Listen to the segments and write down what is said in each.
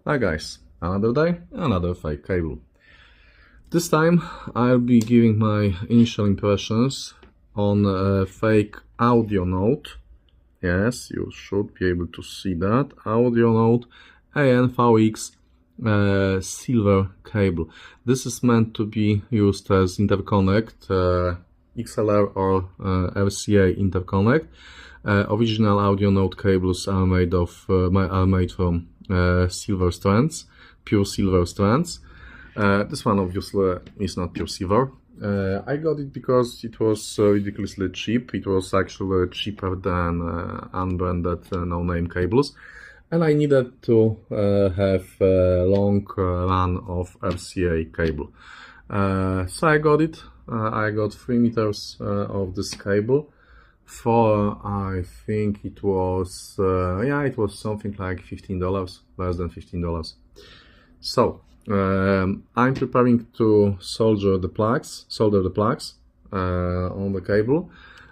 Hi guys, another day, another fake cable. This time I'll be giving my initial impressions on a fake audio node. Yes, you should be able to see that. Audio node ANVX silver cable. This is meant to be used as interconnect, XLR or RCA interconnect. Original audio node cables are made from silver strands, pure silver strands. This one obviously is not pure silver. I got it because it was ridiculously cheap. It was actually cheaper than unbranded no-name cables, and I needed to have a long run of RCA cable. So I got it. I got 3 meters of this cable for, I think it was, it was something like $15, less than $15. So I'm preparing to solder the plugs on the cable,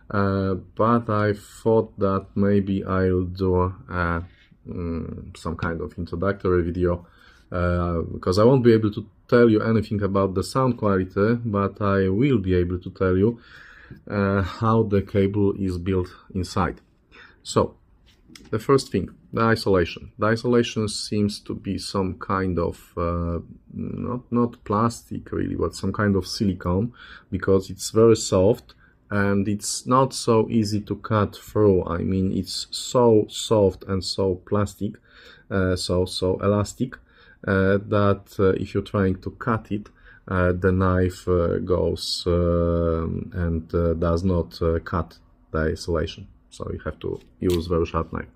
but I thought that maybe I'll do some kind of introductory video, because I won't be able to tell you anything about the sound quality, but I will be able to tell you how the cable is built inside. So the first thing, the isolation. The isolation seems to be some kind of not plastic really, but some kind of silicone, because it's very soft and it's not so easy to cut through. I mean, it's so soft and so plastic, so elastic, that if you're trying to cut it, the knife goes and does not cut the isolation. So you have to use very sharp knife.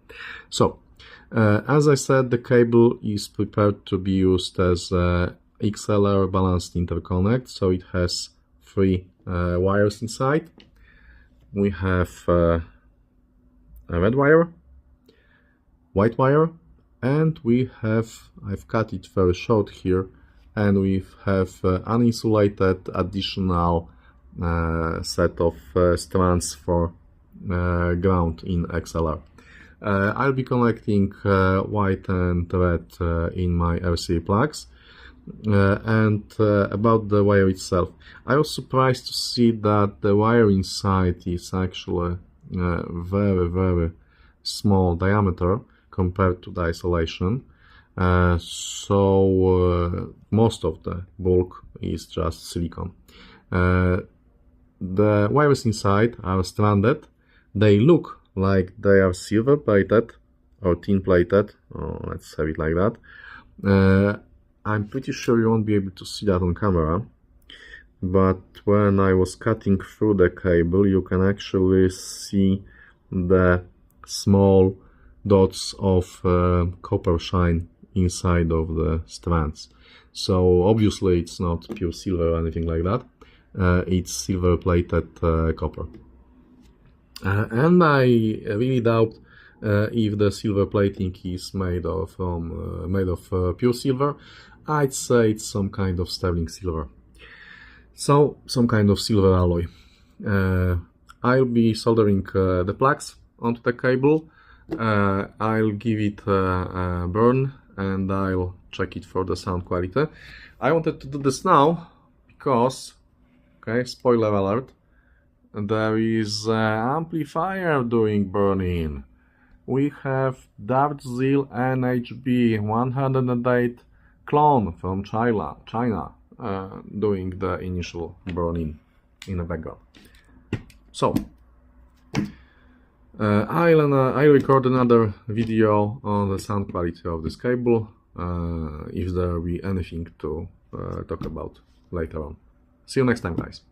So as I said, the cable is prepared to be used as XLR balanced interconnect. So it has 3 wires inside. We have a red wire, white wire, and I've cut it very short here, and we have uninsulated additional set of strands for ground in XLR. I'll be connecting white and red in my RCA plugs. And about the wire itself, I was surprised to see that the wire inside is actually very small diameter compared to the isolation. So most of the bulk is just silicone. The wires inside are stranded. They look like they are silver plated or tin plated. Oh, let's have it like that. I'm pretty sure you won't be able to see that on camera, but when I was cutting through the cable, you can actually see the small dots of copper shine inside of the strands. So obviously it's not pure silver or anything like that. It's silver plated copper. And I really doubt if the silver plating is made of pure silver. I'd say it's some kind of sterling silver. So some kind of silver alloy. I'll be soldering the plugs onto the cable. I'll give it a burn and I'll check it for the sound quality. I wanted to do this now because, okay, spoiler alert, there is an amplifier doing burn-in. We have Dartzil NHB 108 clone from China doing the initial burn-in in the background. So I'll record another video on the sound quality of this cable, if there will be anything to talk about later on. See you next time, guys.